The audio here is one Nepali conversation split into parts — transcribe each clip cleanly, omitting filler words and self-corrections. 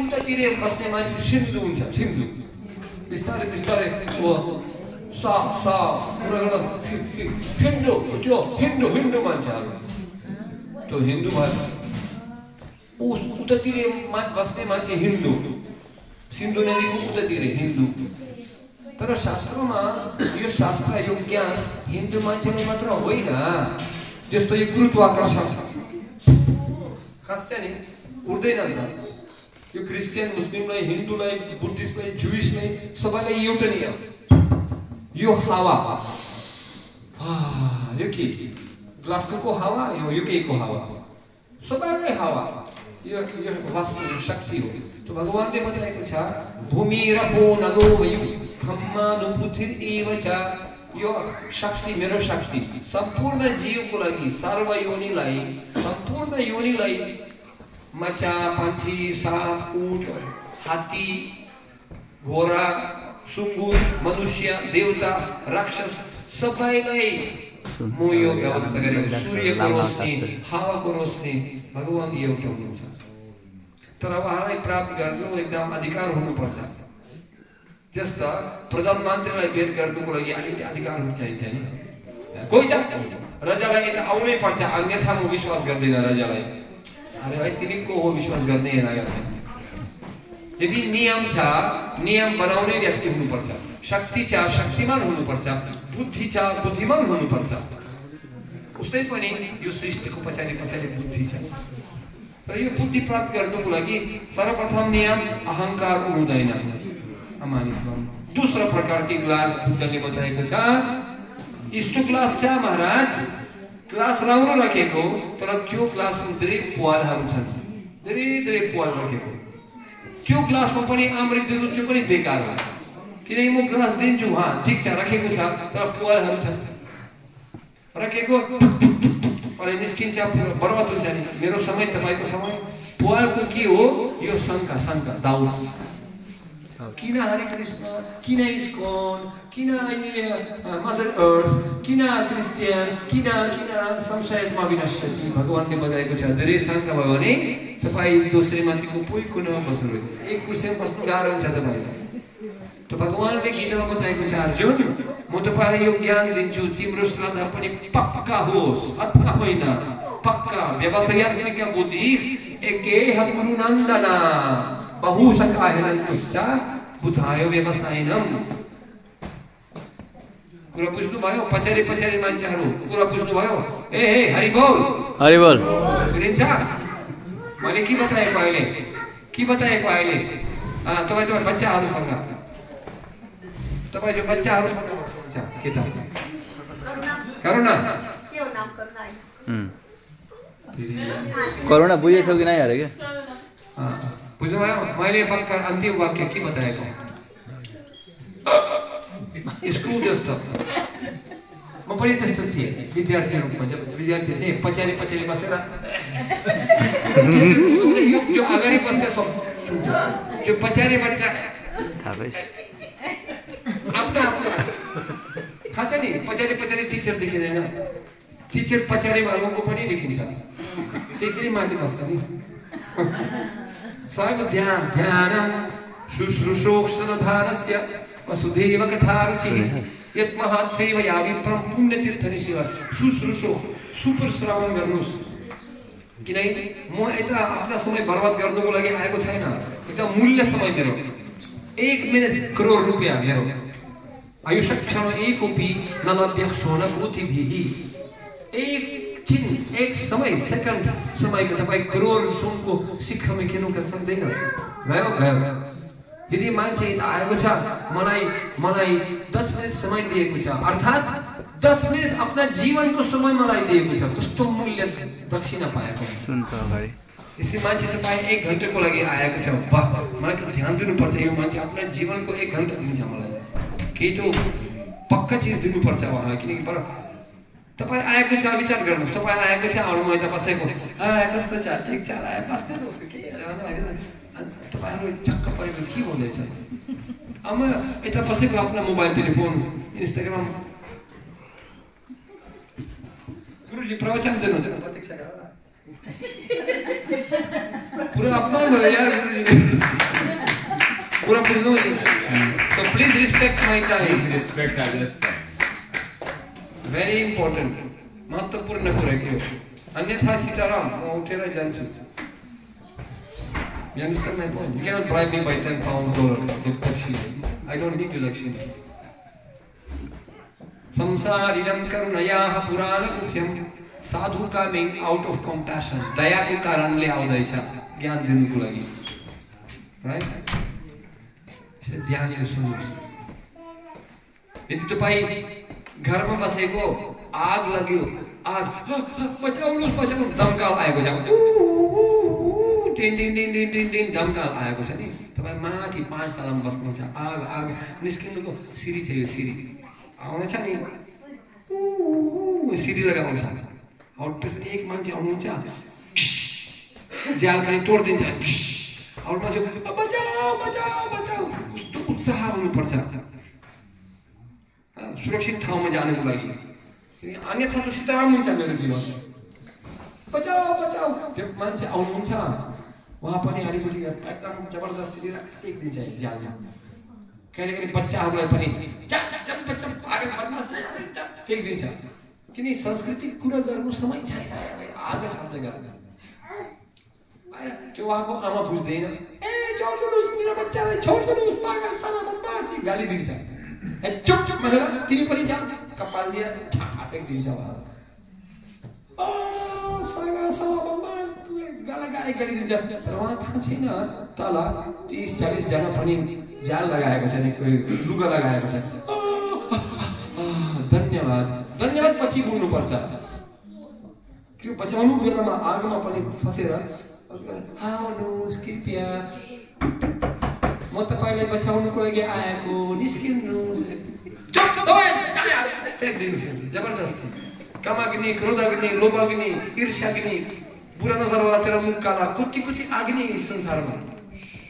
उतातिर बस्ने मान्छे सिन्धु हुन्छ सिन्धु बिस्तारै बिस्तारै सा हिन्दू त्यो हिन्दू मान्छेहरू त्यो हिन्दू भयो उतातिर बस्ने मान्छे हिन्दू सिन्धु नदीको उतातिर हिन्दू तर शास्त्रमा यो शास्त्र यो ज्ञान हिन्दू मान्छेले मात्र होइन जस्तो यो गुरुत्वाकर्षण खास चाहिँ नि उड्दैन नि यो क्रिस्चियन मुस्लिमलाई हिन्दूलाई बुद्धिस्टलाई जुइसलाई सबैलाई एउटा नियम यो हावा यो के ग्लासको हावा यो युकेको हावा सबैलाई हावा यो वास्तु शक्ति हो तो भगवानले बताएको छ भूमिरपो नगो वयु खम्मानुपुथिर एव च यो शक्ति मेरो शक्ति सम्पूर्ण जीवको लागि सर्व योनिलाई सम्पूर्ण योनिलाई मचा पंछी साप ऊँट हात्ती घोडा सुँगुर मनुष्य देवता राक्षस सबैलाई म यो व्यवस्था गरेको सूर्यको रोशनी हावाको रोशनी भगवान एउटा हुनुहुन्छ तर उहाँलाई प्राप्त गर्नु एकदम अधिकार हुनुपर्छ जस्ता प्रधानमन्त्रीलाई भेट गर्नुको लागि अलिकति अधिकार हुनु चाहिन्छ नि कोही त राजालाई यता आउनै पर्छ अन्यथा म विश्वास गर्दैन राजालाई अरे भाइ तिमी को हो विश्वास गर्ने यदि नियम छ नियम बनाउने व्यक्ति हुनुपर्छ शक्ति छ शक्तिमान हुनुपर्छ बुद्धि छ बुद्धिमान हुनुपर्छ उस्तै पनि यो सृष्टिको पछाडि बुद्धि छ र यो बुद्धि प्राप्त गर्नुको लागि सर्वप्रथम नियम अहंकार हुँदैन अमानित दूसरा प्रकार के ग्लास बुद्धले बताएको छ यस्तो ग्लास छ महाराज ग्लास राम्रो राखेको तर त्यो ग्लासमा धेरै प्वालहरू छन् धेरै प्वाल राखेको त्यो ग्लासमा पनि अमृत दिनु त्यो पनि बेकार हो किनकि म ग्लास दिन्छु ठीक छ राखेको छ तर प्वालहरू छन् राखेको अनि निस्किन्छ बर्बाद हुन्छ नि मेरो समय तपाईको समय प्वालको के हो यो शंका डाउट्स किन हरि कृष्ण किन इस्कॉन किन मदर अर्थ किन क्रिस्चियन किन संशयमा विनश्यति भगवानले बताएको छ धेरै शंका भयो भने तपाई दोस्रो माथिको पुइ कुन बस्नु एक कुर्सीमा बस्नु गाह्रो हुन्छ तपाईलाई तो भगवानले गीतामा बताएको छ अर्जुन म तपाईलाई यो ज्ञान दिन्छु तिम्रो श्रद्धा पनि पक्का होस् अथवा होइन पक्का व्यवसायत्मक बुद्धि एकेह गुरु नन्दना बहुसंकाहेनन्तुश्च बुधायो व्यवसायिनम कुरा बुझ्नु भयो पछाडी मान्छेहरु कुरा बुझ्नु भयो ए हरि बोल सुनिन्छ मैले के बताएको अहिले तपाई त बच्चाहरुसँग तपाई जो बच्चाहरुसँग हुन्छ के त करुणा के हो नाम करुणा बुझेछौ कि नै अरे के बुझ्नुभयो मैले पक्का अन्तिम वाक्य के बताएको स्कुल जस्तो म पनि त्यस्तो थिएँ विद्यार्थी रूपमा जब विद्यार्थी थिएँ पछाडि बसेर जो अगाडि बस्छ सुन्छ जो पछाडि बच्चा आफ्नो थाहा छ नि पछाडि टिचर देखिँदैन टिचर पछाडि भागको पनि देखिन्छ त्यसरी माथि बस्छ नि सग ध्यानम शुश्रूषोक्षधानस्य वसुदेव कथारुचि यत् महत् सेवया विप्रम पुण्यतीर्थनि सेवा शुश्रूषो सुपर श्रवण गर्नुस् किनकि म यता आफ्नो समय बर्बाद गर्नुको लागि आएको छैन एउटा मूल्य समय मेरो 1 मिनट करोड रुपैयाँ मेरो आयुष्य क्षण एकोपि न लभ्यः सोन कोटिभिः एक समय सेकंड समय को तपाई करोड सुनको शिक्षा में किन्नु कर सक्दैन गयो यदि मान्छे आएको छ मलाई 10 मिनट समय दिएको छ अर्थात 10 मिनट आफ्ना जीवनको समय मलाई दिएको छ कस्तो मूल्य दक्षिणा पाएको सुन त अगाडि यसले मान्छे तपाई 1 घण्टाको लागि आएको छ वाह मलाई त ध्यान दिनु पर्छ यो मान्छे आफ्ना जीवनको 1 घण्टा दिन्छ मलाई केही त पक्का चीज दिनु पर्छ उहाँलाई किनकि पर तपाई आएको छ विचार गर्नुस् तपाई आएको छ अरु म यता बसेको कस्तो छ ठीक छ आए बस्दै बस्नु के तपाईहरु चक्क परेको के बोल्दैछ अब यता बसेको आफ्नो मोबाइल टेलिफोन इन्स्टाग्राम गुरुजी प्रवचन दिनुहुन्छ प्रतीक्षा गर पूरा अपमान हो यार गुरुजी पूरा पूर्ण तो please respect my time Respect others. very important महत्वपूर्ण कुरा के हो अन्यथा सीताराम म उठेर जान्छु you understand my point you cannot bribe me by 10 pounds dollars with Lakshmi I don't need your Lakshmi संसारिणं करुणयाः पुराणगुह्यं साधु कमिङ आउट अफ कम्प्यासन दयाको कारणले आउँदैछ ज्ञान दिनुको लागि राइट त्यसले ध्यानले सुन्नुहोस् यदि तपाईँ घरमा बसेको आग लाग्यो आग बचाउनुहोस् बचाउनुहोस् दमकाल आएको छ टिन टिन टिन टिन टिन टिन दमकाल आएको छ नि तपाईँ माथि 5 तलामा बस्नुहुन्छ आग आग निस्किनुको सिरी छ यो सिरी आउँछ नि सिरी लगाउँछ त्यसपछि एक मान्छे आउनुहुन्छ जाल पनि तोड्दिन्छ अरू मान्छे बचाऊ बचाऊ बचाऊ कस्तो उत्साह हुनुपर्छ सुरक्षित ठाउँमा जानको लागि अन्यथा त सीताराम हुन्छ मेरो जीवन बचाऊ बचाऊ त्यो मान्छे आउनुहुन्छ उहाँ पनि अलिकति एकदम जबरजस्ती लिएर टेक्दिन्छ जालमा कहिले कहिले बच्चाहरूलाई पनि टेक्दिन्छ किन सांस्कृतिक कुरा गर्नु समय छैन आगे छाड्छ गर्न त्यो उहाँको आमा बुझ्दैन ए छोड्दिनुहोस् मेरो बच्चालाई छोड्दिनुहोस् पागल साला बदमास गाली दिन्छ ए चुप चुप महिला तिमी पनि जाऊ कपाल लिएर ठाक दिन्छ उहाँलाई साला साला बदमास गाली दिन्छ तर उहाँ थाहा छैन तल 30-40 जना पनि जाल लगाएको छ नि कोही लुगा लगाएको छ धन्यवाद धन्यवाद पछि बोल्नुपर्छ त्यो बचाउनु बेलामा आगोमा पनि फसेर आउनुहोस् कृपया म तपाईलाई बचाउनुको लागि आएको निस्किनुहोस् जबरदस्ती कामाग्नि क्रोधाग्नि लोभाग्नि ईर्ष्याग्नि बुरा नजरवाला मुख काला कुत्ती कुत्ती अग्नि इस संसारमा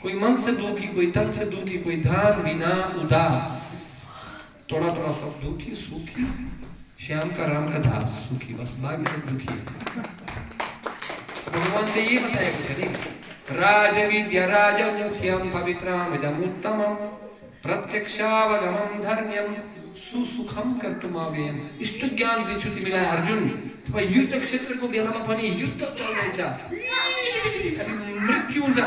कोई मन से दुखी कोई तन से दुखी कोई धन बिना उदास थोड़ा थोड़ा सब दुखी सुखी श्याम का राम का दास सुखी बस बाकी सब दुखी भगवान ने ये बताया कुछ नहीं राज विद्या राजन्यम पवित्रम इदमुत्तमम प्रत्यक्षावगमं धर्म्यम सुसुखम कर्तुमाव्ययम इष्ट ज्ञान दिन्छु तिमीलाई अर्जुन तपाईँ युद्ध क्षेत्रको बेलामा पनि युद्ध चल्दैछ मृत्यु हुन्छ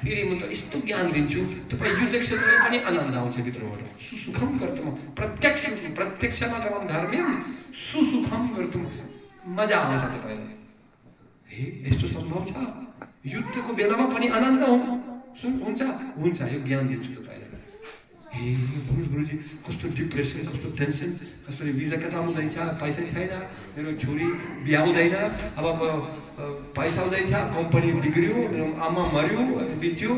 फेरि म त यस्तो ज्ञान दिन्छु तपाईँ युद्ध क्षेत्रमा पनि आनन्द आउँछ भित्रबाट सुसुखम कर्तुम प्रत्यक्षमा गमन धर्म्यम सुसुखम कर्तुम मजा आउँछ तपाईलाई हे यस्तो सम्भव छ युद्धको बेलामा पनि आनन्द हुन्छ हुन्छ यो ज्ञान दिन्छु तपाईलाई हे गुरुजी कस्तो डिप्रेसन कस्तो टेन्सन कसरी भिजा कता हुँदैछ पैसा छैन मेरो छोरी बिहा हुँदैन अब पैसा हुँदैछ कम्पनी बिग्रियो मेरो आमा मर्यो बित्यो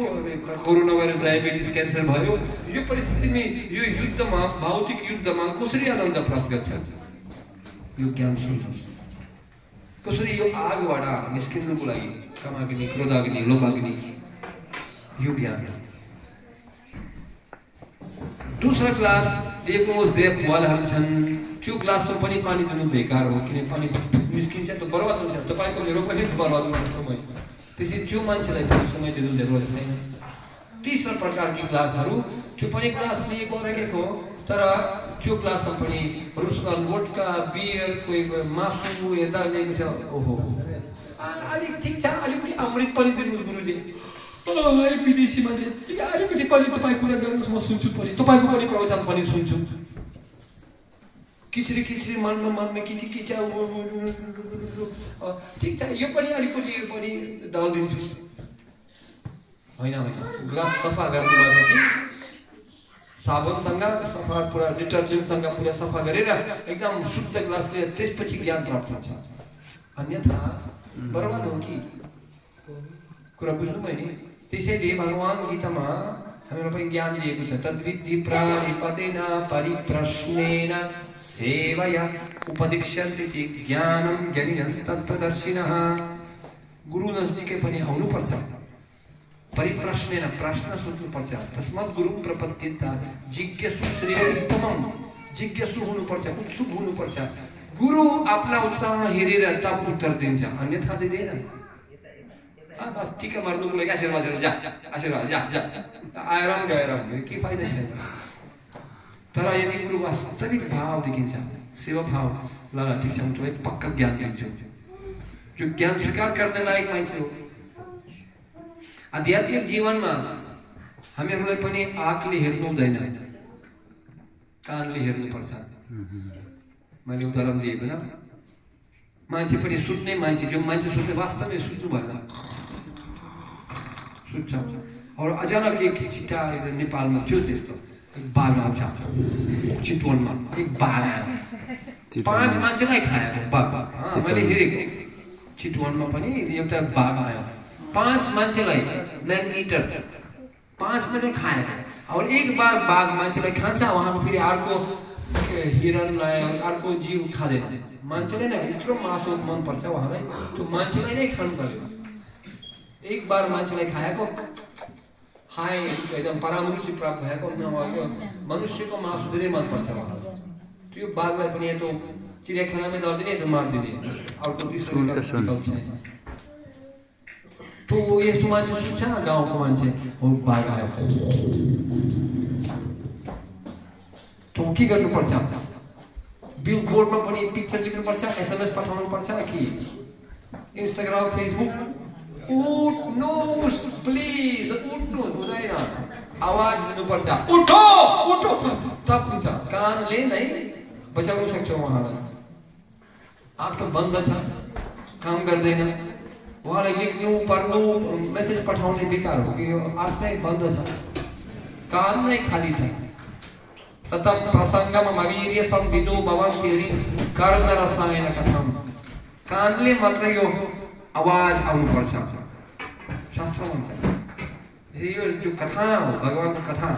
कोरोना भाइरस डायबिटिज क्यान्सर भयो यो परिस्थितिमा यो युद्धमा भौतिक युद्धमा कसरी आनन्द प्राप्त गर्छ यो ज्ञान सुन्नुहोस् कसरी यो आगबाट निस्किनुको लागि कामाग्नि क्रोधाग्नि लोभाग्नि यो ज्ञान दूसरा क्लास दिएको देववालहरू छन् त्यो क्लासमा पनि पानी दिनु बेकार हो किन पानी निस्किन्छ त बर्बाद हुन्छ तपाईको मेरो पनि बर्बाद हुन्छ समय त्यसै त्यो मान्छेलाई समय दिनु जरुरत छैन तीसरा प्रकारकी क्लासहरू त्यो पनि क्लास लिएको राखेको तर त्यो क्लासमा पनि रुसल वोडका बियर कोही मासु यता लिएको छ ओहो अलिक ठिक छ अलिकति अमृत पनि दिनुहोस् गुरुजी एक विदेशी मान्छे ठिक अलिकति पनि तपाईँ कुरा गर्नुहोस् म सुन्छु पनि तपाईँको पनि प्रवचन पनि सुन्छु किचरी किचरी मनमा के छ ठिक छ यो पनि अलिकति पनि दल दिन्छु होइन ग्लास सफा गर्नु भएपछि साबुनसँग सफा पुरा डिटर्जेन्टसँग पुरा सफा गरेर एकदम शुद्ध ग्लास लिएर त्यसपछि ज्ञान प्राप्त हुन्छ अन्यथा बर्बाद हो कि कुरा बुझ्नुभयो नि त्यसैले भगवान गीतामा हामीलाई पनि ज्ञान दिएको छ तद्विद्धि प्राणिपतेन परिप्रश्नेन सेवया उपदिक्ष्यन्ति ज्ञानं ज्ञानिनस्तत्त्वदर्शिनः गुरु नजदिकै पनि आउनु पर्छ परिप्रश्नेन प्रश्न सोध्नु पर्छ तस्मात् गुरु प्रपद्येत जिज्ञासु श्रेयोत्तमम् जिज्ञासु हुनु पर्छ उत्सुक हुनु पर्छ गुरु आफ्ना उत्साह हेरेर तब उत्तर दिन्छ अन्यथा दिँदैन बस टिका मार्नुको लागि आशीर्वाद जा आशीर्वाद जा जा आएर गएर के फाइदा छैन। तर यदि गुरु वास्तविक भाव देखिन्छ, सेवा भाव, ल ल ठिक छ म तपाईँ पक्का ज्ञान दिन्छु, जो ज्ञान स्वीकार गर्ने लायक मान्छे हो। आध्यात्मिक जीवनमा हामीहरूलाई पनि आँखले हेर्नु हुँदैन, कानले हेर्नुपर्छ। मैले उदाहरण दिएको न, मान्छे पनि सुत्ने मान्छे, जो मान्छे सुत्ने वास्तवमै सुत्नु भएन, सुत्छ। और अचानक एक चिट्टा नेपालमा थियो त्यस्तो, एक बाघ आउँछ चितवनमा, एक बाघ आयो 5 मान्छेलाई खाएको बाघ। मैले हेरेको चितवनमा पनि एउटा बाघ आयो 5 मान्छेलाई, मैन इटर 5 मान्छे खाएको। और एक बार बाघ मान्छेलाई खान्छ, उहाँको फेरि अर्को हिरणलाई अर्को जीव खाँदैन। मान्छेले नै यत्रो मासु मन पर्छ उहाँलाई, त्यो मान्छेलाई नै खानु पर्यो। एक बार मान्छेलाई खाएको हाय एकदम परामरुचि प्राप्त भएको, उहाँको मनुष्यको मासु धेरै मन पर्छ उहाँलाई। त्यो बाघलाई पनि यस्तो चिडियाखानामै दलिदिने, यस्तो मारिदिने, अर्को तेस्रो तो यस्तो मान्छे सुत्छ न गाउँको मान्छे, हो बाघ आयो तो के गर्नुपर्छ? बिलबोर्डमा पनि पिक्चर लेख्नुपर्छ, एसएमएस पठाउनुपर्छ कि इन्स्टाग्राम फेसबुक? उठ्नुहोस् प्लिज, उठ्नु हुँदैन, आवाज दिनुपर्छ, उठो उठो। तब हुन्छ, कानले नै बचाउन सक्छ उहाँलाई। आँखा बन्द छ, काम गर्दैन, उहाँलाई लेख्नु पढ्नु मेसेज पठाउने बेकार हो कि आँखा बन्द छ, कान नै खाली छ। सतम प्रसंगम अवीर्य संविदो भवं तेरी कर्ण रसायन कथम। कानले मात्र यो आवाज आउनु पर्छ, शास्त्र भन्छ। यो जो कथा हो, भगवानको कथा,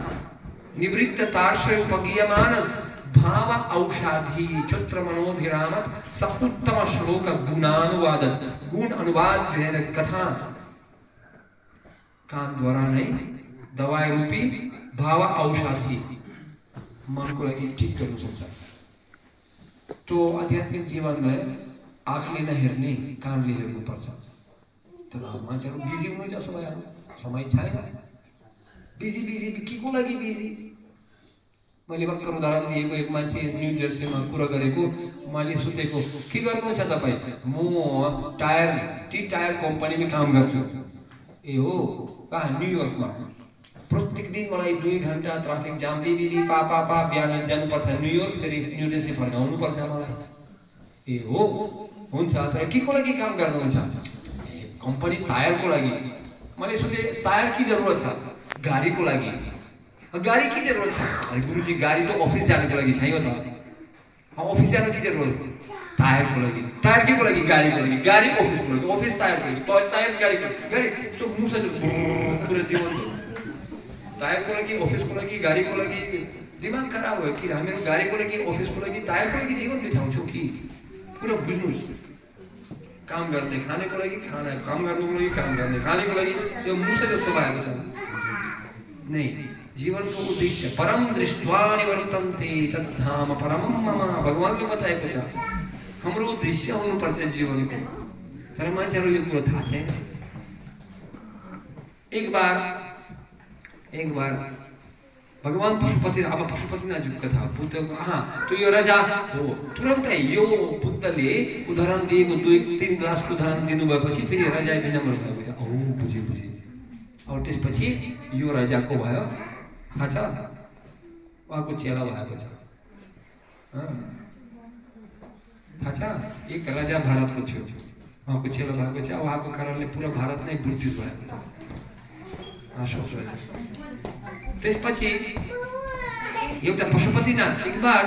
निवृत्त तार्श्य उपगीयमानस भाव औषाधि चत्र मनोभिरामत सपुत्तम श्लोक गुणानुवादत। गुण अनुवाद कथा कान द्वारा नै दवाई रूपी भाव औषाधि मन को लागि ठीक गर्नु सक्छ। तो आध्यात्मिक जीवन में आँखले नहेर्ने, कानले हेर्नु पर्छ। तर मान्छेहरु बिजी हुनुहुन्छ, समय छैन, बिजी बिजी के को लागि बिजी? मैले भर्खर उदाहरण दिएको, एक मान्छे न्यू जर्सीमा कुरा गरेको, मैले सुतेको, के गर्नुहुन्छ तपाई? म टी टायर कम्पनीमा काम गर्छु। ए हो, कहाँ? न्यूयर्कमा। प्रत्येक दिन मलाई 2 घण्टा ट्राफिक जाम दिदी पापा बिहान जानुपर्छ न्यूयर्क, फेरि न्यू जर्सी फर्काउनु पर्छ मलाई। ए हो, हुन्छ। तर के को लागि काम गर्नुहुन्छ? कम्पनी टायरको लागि। मैले सोचे टायर की जरुरत छ? गाडीको लागि। गाडी की जरुरत छ? अरे गुरुजी गाडी त अफिस जानको लागि छैन त। अफिस जानु की जरुरत? टायरको लागि। टायर के को लागि? गाडीको लागि। गाडी अफिसको लागि, अफिस टायरको लागि, टायर गाडीको लागि। गाडी सो मुसा पुरा जीवन टायरको लागि, अफिसको लागि, गाडीको लागि दिमाग खराब भयो कि हामीहरू गाडीको लागि, अफिसको लागि, टायरको लागि जीवन बिताउँछौँ कि? पुरा बुझ्नुस्। काम गर्ने, खानेको लागि खाना, काम गर्नुको लागि काम गर्ने, खानेको लागि यो मुसा जस्तो भएको छ। नै जीवनको उद्देश्य परम दृष्ट्वा निवर्तन्ते तद्धाम परमं मम, भगवानले बताएको छ। हाम्रो उद्देश्य हुनुपर्छ जीवनको। तर मान्छेहरू यो कुरो थाहा छैन। एक बार भगवान पशुपति, अब पशुपतिनाथको कथा, बुद्धको तो यो राजा हो। तुरन्तै यो बुद्धले उदाहरण दिएको 2-3 ग्लासको उदाहरण दिनुभएपछि फेरि राजा विनम्र भएको छ। बुझे। और त्यसपछि यो राजाको भयो, थाहा छ, उहाँको चेला भएको छ। थाहा छ, एक राजा भारतको थियो, उहाँको चेला भएको छ। उहाँको कारणले पुरा भारत नै बुद्धिस्ट भएको छ। त्यसपछि एउटा पशुपतिनाथ एक बार